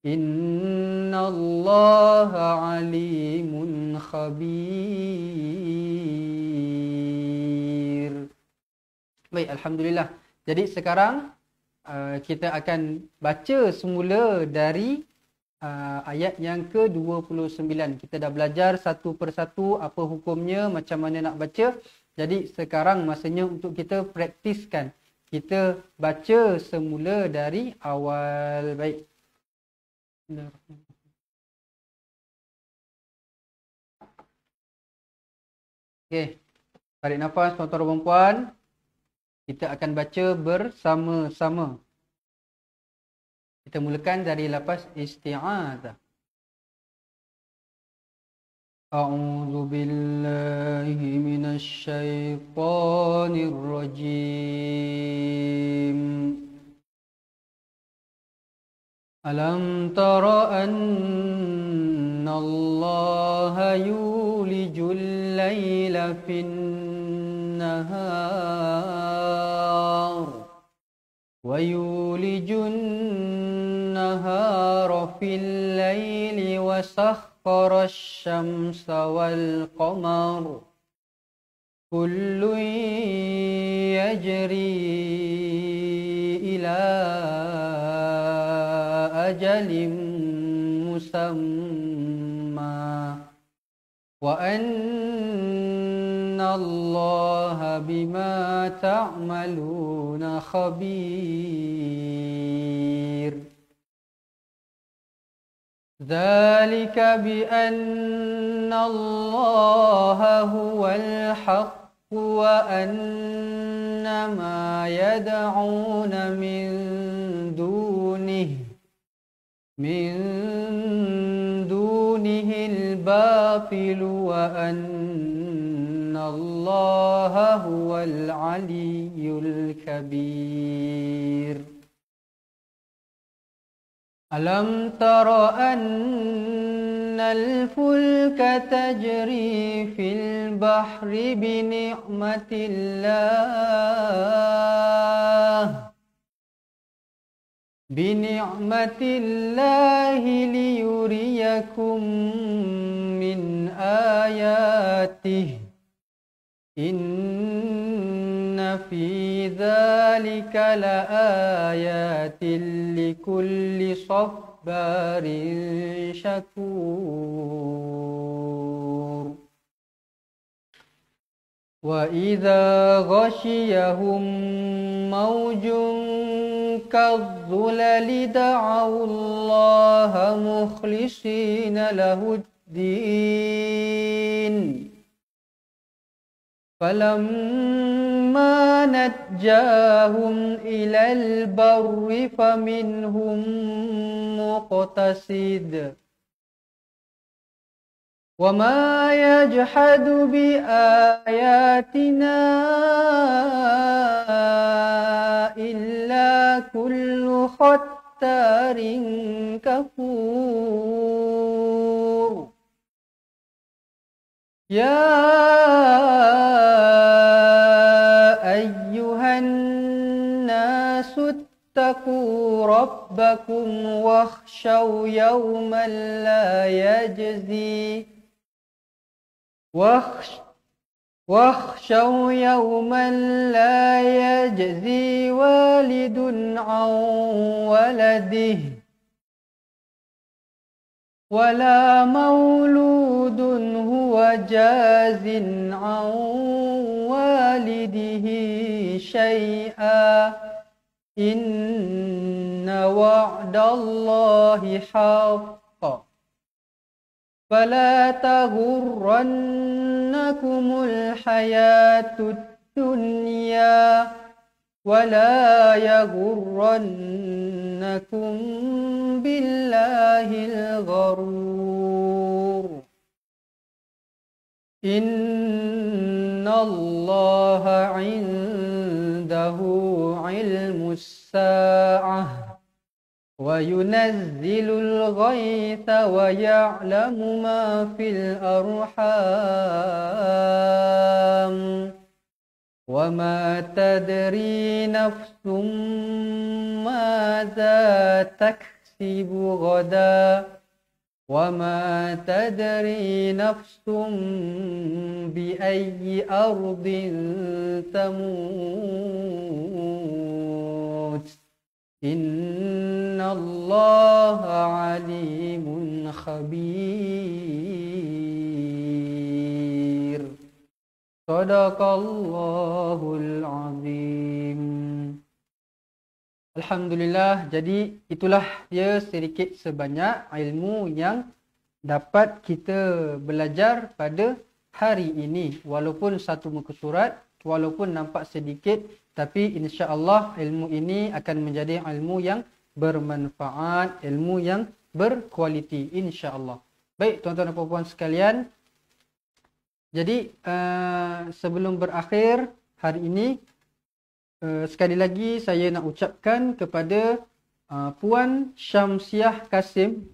إن الله عليم خبير. Baik, Alhamdulillah. Jadi sekarang kita akan baca semula dari ayat yang ke-29. Kita dah belajar satu persatu apa hukumnya, macam mana nak baca. Jadi sekarang masanya untuk kita praktiskan. Kita baca semula dari awal. Baik. Okey. Tarik nafas tuan-tuan dan puan. Kita akan baca bersama-sama. Kita mulakan dari lafaz isti'adzah. A'udzu billahi minasy syaithanir rajim. Alam tara anna Allah yulijul laila fin nahar wa yulijun nahara fil laili wa sakhkhara asy-syamsa wal qamara kullun yajri ila ajalin musamma wa anna Allaha bima ta'maluna khabir. Dzalika bi anna Allaha huwal haqq wa anna ma yad'una min dunihi al-batil wa anna Allaha huwal aliyyul kabir. Alam tara annal fulka tajri fil bahri bi ni'matillahi liyuriyakum min ayatihi inna fi dzalika laayatin likulli sabbarin syakur. Wa idza ghashiyahum mawjun kadh-dhulali da'aw Allaha mukhlishina lahud-din falamma najjahum ilal barri faminhum muqtasid wa ma yajhadu bi ayatina illa kullu khattarin kafur. Ya ayyuhan nasu ittaqu rabbakum wakhshaw yawman la yajzi واخشوا يوما لا يجزي والد عن ولده ولا مولود هو جاز عن والده شيئا إن وعد الله حق فلا تغرنكم الحياة الدنيا ولا يغرنكم بالله الغرور إن الله عنده علم الساعة وينزل الغيث ويعلم ما في الأرحام وما تدري نفس ماذا تكسب غدا وما تدري نفس بأي أرض تموت إن الله عليم خبير صدق الله العظيم. Alhamdulillah, jadi itulah dia sedikit sebanyak ilmu yang dapat kita belajar pada hari ini. Walaupun satu muka surat, walaupun nampak sedikit, tapi insya-Allah ilmu ini akan menjadi ilmu yang bermanfaat, ilmu yang berkualiti insya-Allah. Baik tuan-tuan dan puan-puan sekalian, jadi sebelum berakhir hari ini, sekali lagi saya nak ucapkan kepada Puan Syamsiah Kasim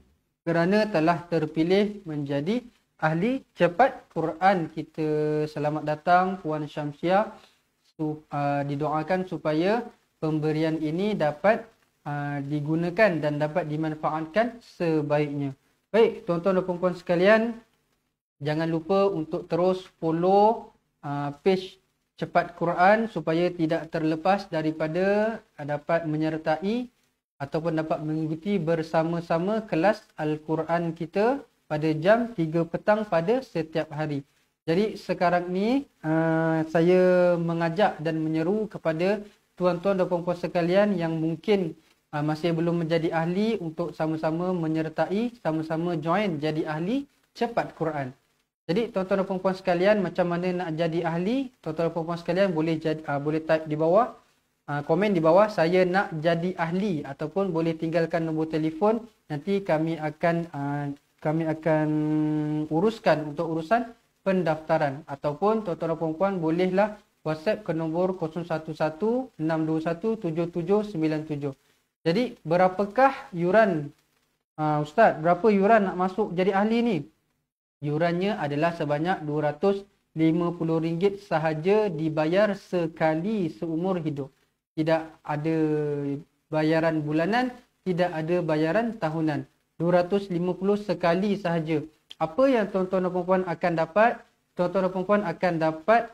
kerana telah terpilih menjadi ahli cepat Quran. Kita selamat datang Puan Syamsiah. Didoakan supaya pemberian ini dapat digunakan dan dapat dimanfaatkan sebaiknya. Baik tuan-tuan dan puan-puan sekalian, jangan lupa untuk terus follow page Cepat Quran supaya tidak terlepas daripada dapat menyertai ataupun dapat mengikuti bersama-sama kelas Al-Quran kita pada jam 3 petang pada setiap hari. Jadi sekarang ni saya mengajak dan menyeru kepada tuan-tuan dan puan-puan sekalian yang mungkin masih belum menjadi ahli untuk sama-sama menyertai, sama-sama join jadi ahli Cepat Quran. Jadi tuan-tuan dan puan-puan sekalian, macam mana nak jadi ahli? Tuan-tuan dan puan-puan sekalian boleh type di bawah, komen di bawah saya nak jadi ahli, ataupun boleh tinggalkan nombor telefon. Nanti kami akan uruskan untuk urusan pendaftaran, ataupun tuan-tuan dan puan-puan bolehlah WhatsApp ke nombor 0116217797. Jadi berapakah yuran Ustaz? Berapa yuran nak masuk jadi ahli ni? Yurannya adalah sebanyak RM250 sahaja, dibayar sekali seumur hidup. Tidak ada bayaran bulanan, tidak ada bayaran tahunan. 250 sekali sahaja. Apa yang tuan-tuan dan puan-puan akan dapat? Tuan-tuan dan puan-puan akan dapat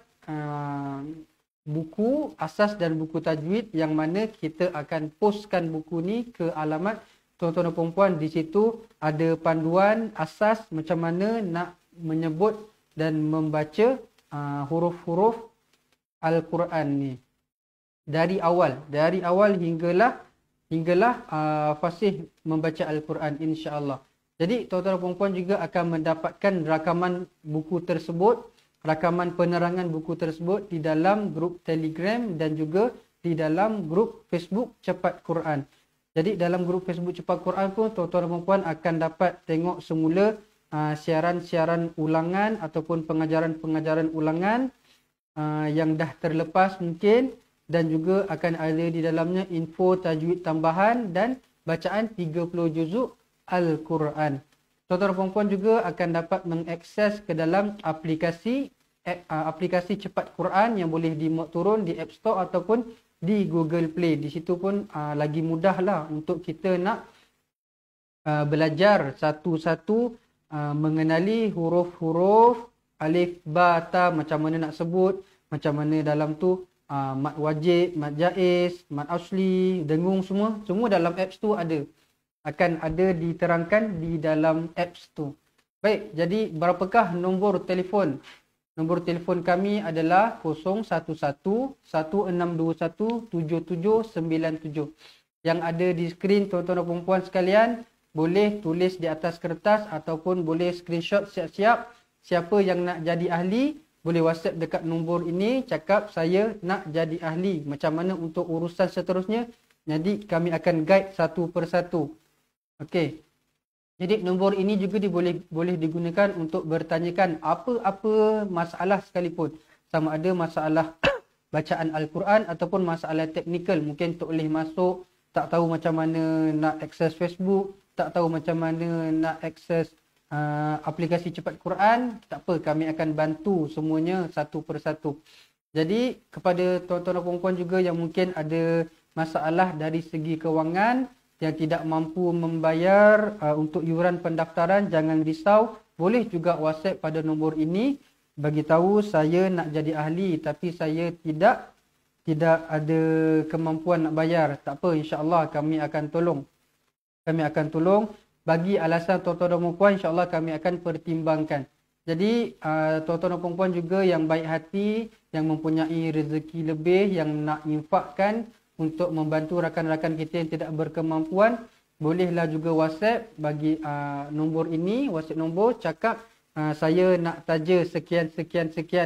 buku asas dan buku tajwid, yang mana kita akan postkan buku ni ke alamat tuan-tuan dan puan-puan. Di situ ada panduan asas macam mana nak menyebut dan membaca huruf-huruf Al-Quran ni. Dari awal hinggalah fasih membaca Al-Quran insya-Allah. Jadi tuan-tuan dan puan-puan juga akan mendapatkan rakaman buku tersebut, rakaman penerangan buku tersebut di dalam grup Telegram dan juga di dalam grup Facebook Cepat Quran. Jadi dalam grup Facebook Cepat Quran pun tuan-tuan dan puan-puan akan dapat tengok semula siaran-siaran ulangan ataupun pengajaran-pengajaran ulangan yang dah terlepas mungkin, dan juga akan ada di dalamnya info tajwid tambahan dan bacaan 30 juzuk Al-Quran. Tuan-tuan dan puan-puan juga akan dapat mengakses ke dalam aplikasi Cepat Quran yang boleh turun di App Store ataupun di Google Play. Di situ pun lagi mudahlah untuk kita nak belajar satu-satu mengenali huruf-huruf alif, ba, ta, macam mana nak sebut, macam mana dalam tu mad wajib, mad jaiz, mad asli, dengung, semua dalam apps tu akan ada diterangkan di dalam apps tu. Baik, jadi berapakah nombor telefon? Nombor telefon kami adalah 011-1621-7797. Yang ada di skrin tuan-tuan dan puan-puan sekalian, boleh tulis di atas kertas ataupun boleh screenshot siap-siap. Siapa yang nak jadi ahli, boleh WhatsApp dekat nombor ini, cakap saya nak jadi ahli. Macam mana untuk urusan seterusnya, jadi kami akan guide satu persatu. Okey. Jadi nombor ini juga boleh digunakan untuk bertanyakan apa-apa masalah sekalipun. Sama ada masalah bacaan Al-Quran ataupun masalah teknikal. Mungkin tak boleh masuk tak tahu macam mana nak akses Facebook, tak tahu macam mana nak akses aplikasi cepat Quran, tak apa, kami akan bantu semuanya satu persatu. Jadi kepada tuan-tuan dan puan-puan juga yang mungkin ada masalah dari segi kewangan, yang tidak mampu membayar untuk yuran pendaftaran, jangan risau, boleh juga WhatsApp pada nombor ini, bagi tahu saya nak jadi ahli tapi saya tidak ada kemampuan nak bayar. Tak apa, insya-Allah kami akan tolong. Kami akan tolong. Bagi alasan tuan-tuan dan puan-puan, insya-Allah kami akan pertimbangkan. Jadi tuan-tuan dan puan-puan juga yang baik hati, yang mempunyai rezeki lebih, yang nak infakkan untuk membantu rakan-rakan kita yang tidak berkemampuan, bolehlah juga WhatsApp bagi nombor ini, WhatsApp nombor, cakap saya nak taja sekian.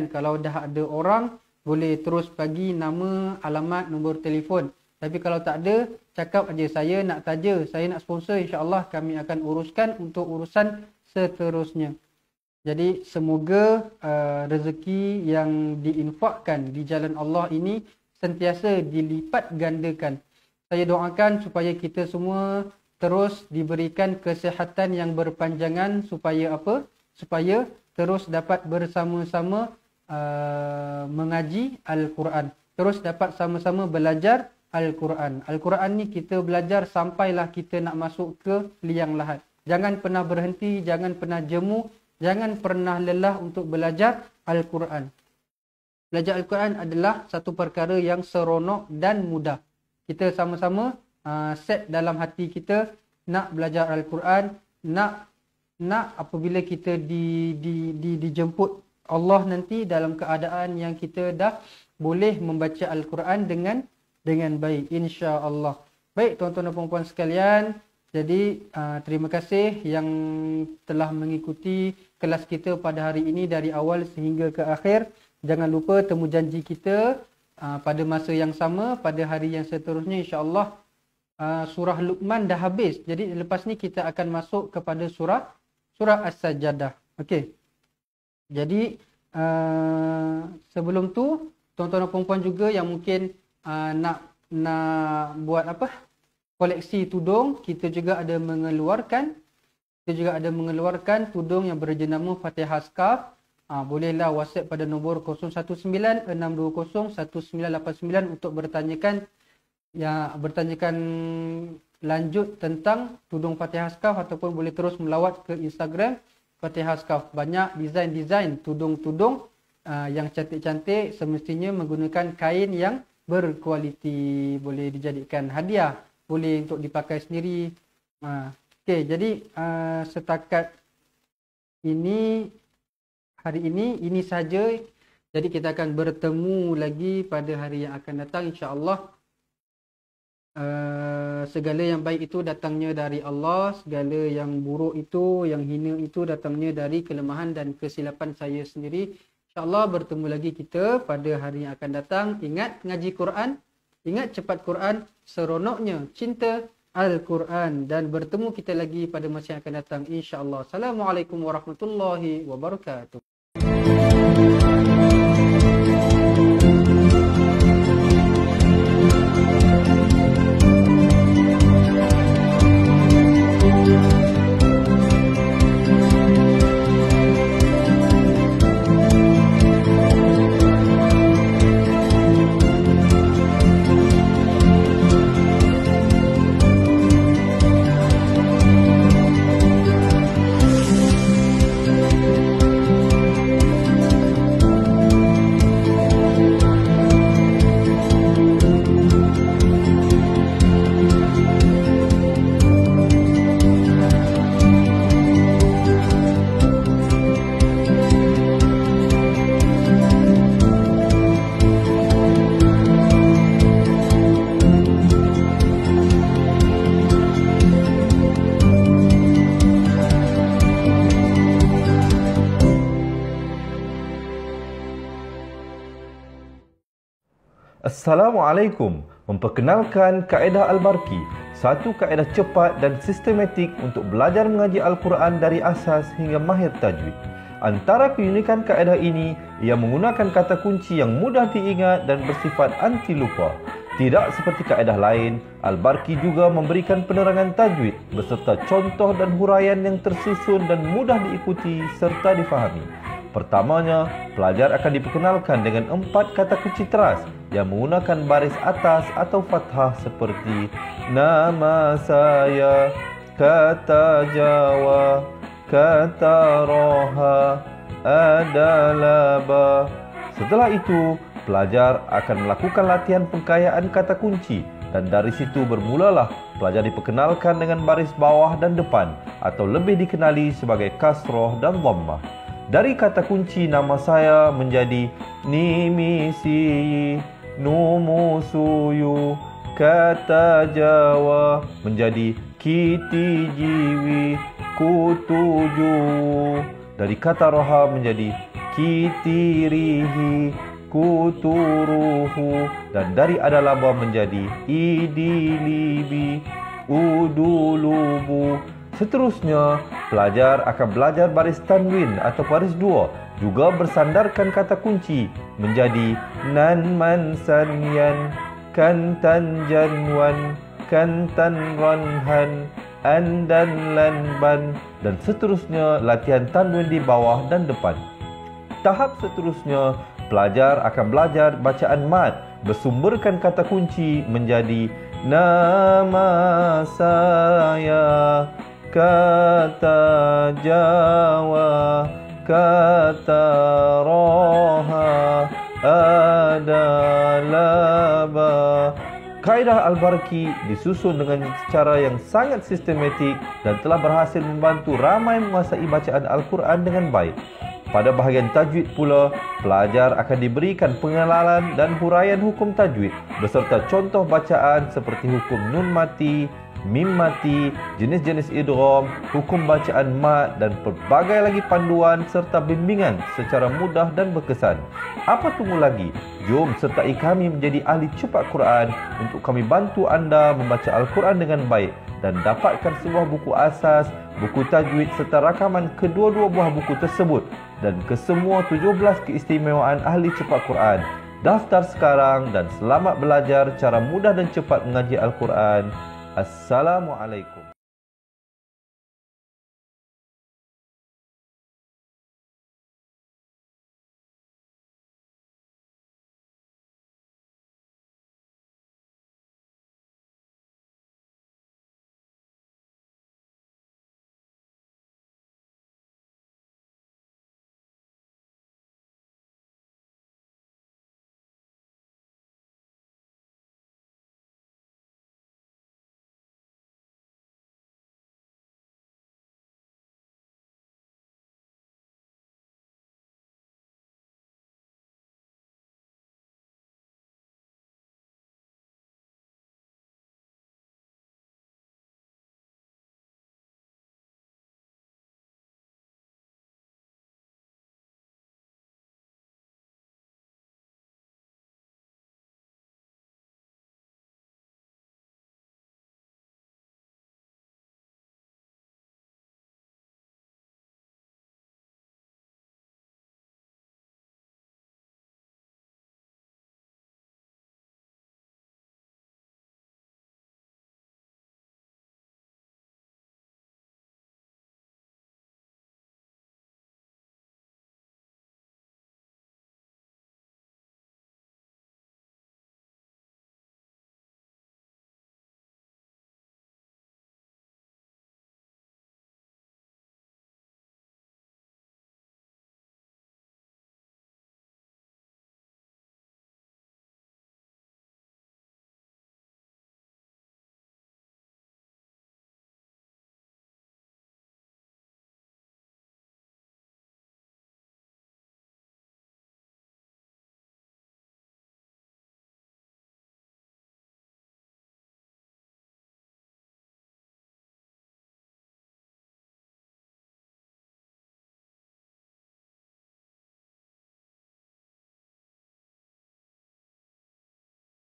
Kalau dah ada orang, boleh terus bagi nama, alamat, nombor telefon. Tapi kalau tak ada, cakap aja saya nak taja, saya nak sponsor, insya-Allah kami akan uruskan untuk urusan seterusnya. Jadi semoga rezeki yang diinfakkan di jalan Allah ini sentiasa dilipat gandakan. Saya doakan supaya kita semua terus diberikan kesihatan yang berpanjangan, supaya apa? Supaya terus dapat bersama-sama mengaji Al-Quran. Terus dapat sama-sama belajar Al-Quran. Al-Quran ni kita belajar sampailah kita nak masuk ke liang lahat. Jangan pernah berhenti, jangan pernah jemu, jangan pernah lelah untuk belajar Al-Quran. Belajar Al-Quran adalah satu perkara yang seronok dan mudah. Kita sama-sama set dalam hati kita nak belajar Al-Quran, nak apabila kita dijemput Allah nanti dalam keadaan yang kita dah boleh membaca Al-Quran dengan baik, insya-Allah. Baik tuan-tuan dan puan-puan sekalian, jadi terima kasih yang telah mengikuti kelas kita pada hari ini dari awal sehingga ke akhir. Jangan lupa temu janji kita pada masa yang sama pada hari yang seterusnya, insya-Allah. Surah Luqman dah habis. Jadi lepas ni kita akan masuk kepada surah As-Sajdah. Okey. Jadi sebelum tu tuan-tuan dan puan-puan juga yang mungkin nak buat apa? Koleksi tudung, kita juga ada mengeluarkan tudung yang berjenama Fatihah Scarf. Bolehlah WhatsApp pada nombor 019-620-1989 untuk bertanyakan lanjut tentang tudung Fatihah Scarf, ataupun boleh terus melawat ke Instagram Fatihah Scarf. Banyak desain-desain tudung-tudung yang cantik-cantik, semestinya menggunakan kain yang berkualiti, boleh dijadikan hadiah, boleh untuk dipakai sendiri. Okey, jadi setakat ini hari ini saja. Jadi kita akan bertemu lagi pada hari yang akan datang, insya-Allah. Segala yang baik itu datangnya dari Allah, segala yang buruk itu, yang hina itu datangnya dari kelemahan dan kesilapan saya sendiri. InsyaAllah bertemu lagi kita pada hari yang akan datang. Ingat ngaji Quran, ingat cepat Quran, seronoknya cinta Al-Quran, dan bertemu kita lagi pada masa yang akan datang, insyaAllah. Assalamualaikum warahmatullahi wabarakatuh. Assalamualaikum. Memperkenalkan kaedah Al-Barki, satu kaedah cepat dan sistematik untuk belajar mengaji Al-Quran dari asas hingga mahir tajwid. Antara keunikan kaedah ini, ia menggunakan kata kunci yang mudah diingat dan bersifat anti lupa. Tidak seperti kaedah lain, Al-Barki juga memberikan penerangan tajwid beserta contoh dan huraian yang tersusun dan mudah diikuti serta difahami. Pertamanya, pelajar akan diperkenalkan dengan 4 kata kunci teras yang menggunakan baris atas atau fathah seperti nama saya, kata Jawa, kata Roha, adalah ba. Setelah itu, pelajar akan melakukan latihan pengkayaan kata kunci dan dari situ bermulalah pelajar diperkenalkan dengan baris bawah dan depan atau lebih dikenali sebagai kasroh dan dhammah. Dari kata kunci nama saya menjadi nimisi, numusuyu, kata Jawa menjadi kiti jiwi, kutuju. Dari kata roha menjadi kitirihi, kuturuhu. Dan dari adalaba menjadi idilibi, udulubu. Seterusnya, pelajar akan belajar baris tanwin atau baris dua, juga bersandarkan kata kunci menjadi nan man sanyan, kan tan janwan, kan tan ranhan, an dan lan ban, dan seterusnya latihan tanwin di bawah dan depan. Tahap seterusnya, pelajar akan belajar bacaan mad bersumberkan kata kunci menjadi nama saya, kata Jawa, kata Roha, adalah ba. Kaedah Al-Barki disusun dengan cara yang sangat sistematik dan telah berhasil membantu ramai menguasai bacaan Al-Quran dengan baik. Pada bahagian tajwid pula, pelajar akan diberikan pengenalan dan huraian hukum tajwid beserta contoh bacaan seperti hukum nun mati, mim mati, jenis-jenis idgham, hukum bacaan mad dan pelbagai lagi panduan serta bimbingan secara mudah dan berkesan. Apa tunggu lagi? Jom sertai kami menjadi ahli cepat Quran untuk kami bantu anda membaca Al-Quran dengan baik dan dapatkan sebuah buku asas, buku tajwid serta rakaman kedua-dua buah buku tersebut dan kesemua 17 keistimewaan ahli cepat Quran. Daftar sekarang dan selamat belajar cara mudah dan cepat mengaji Al-Quran. Assalamualaikum.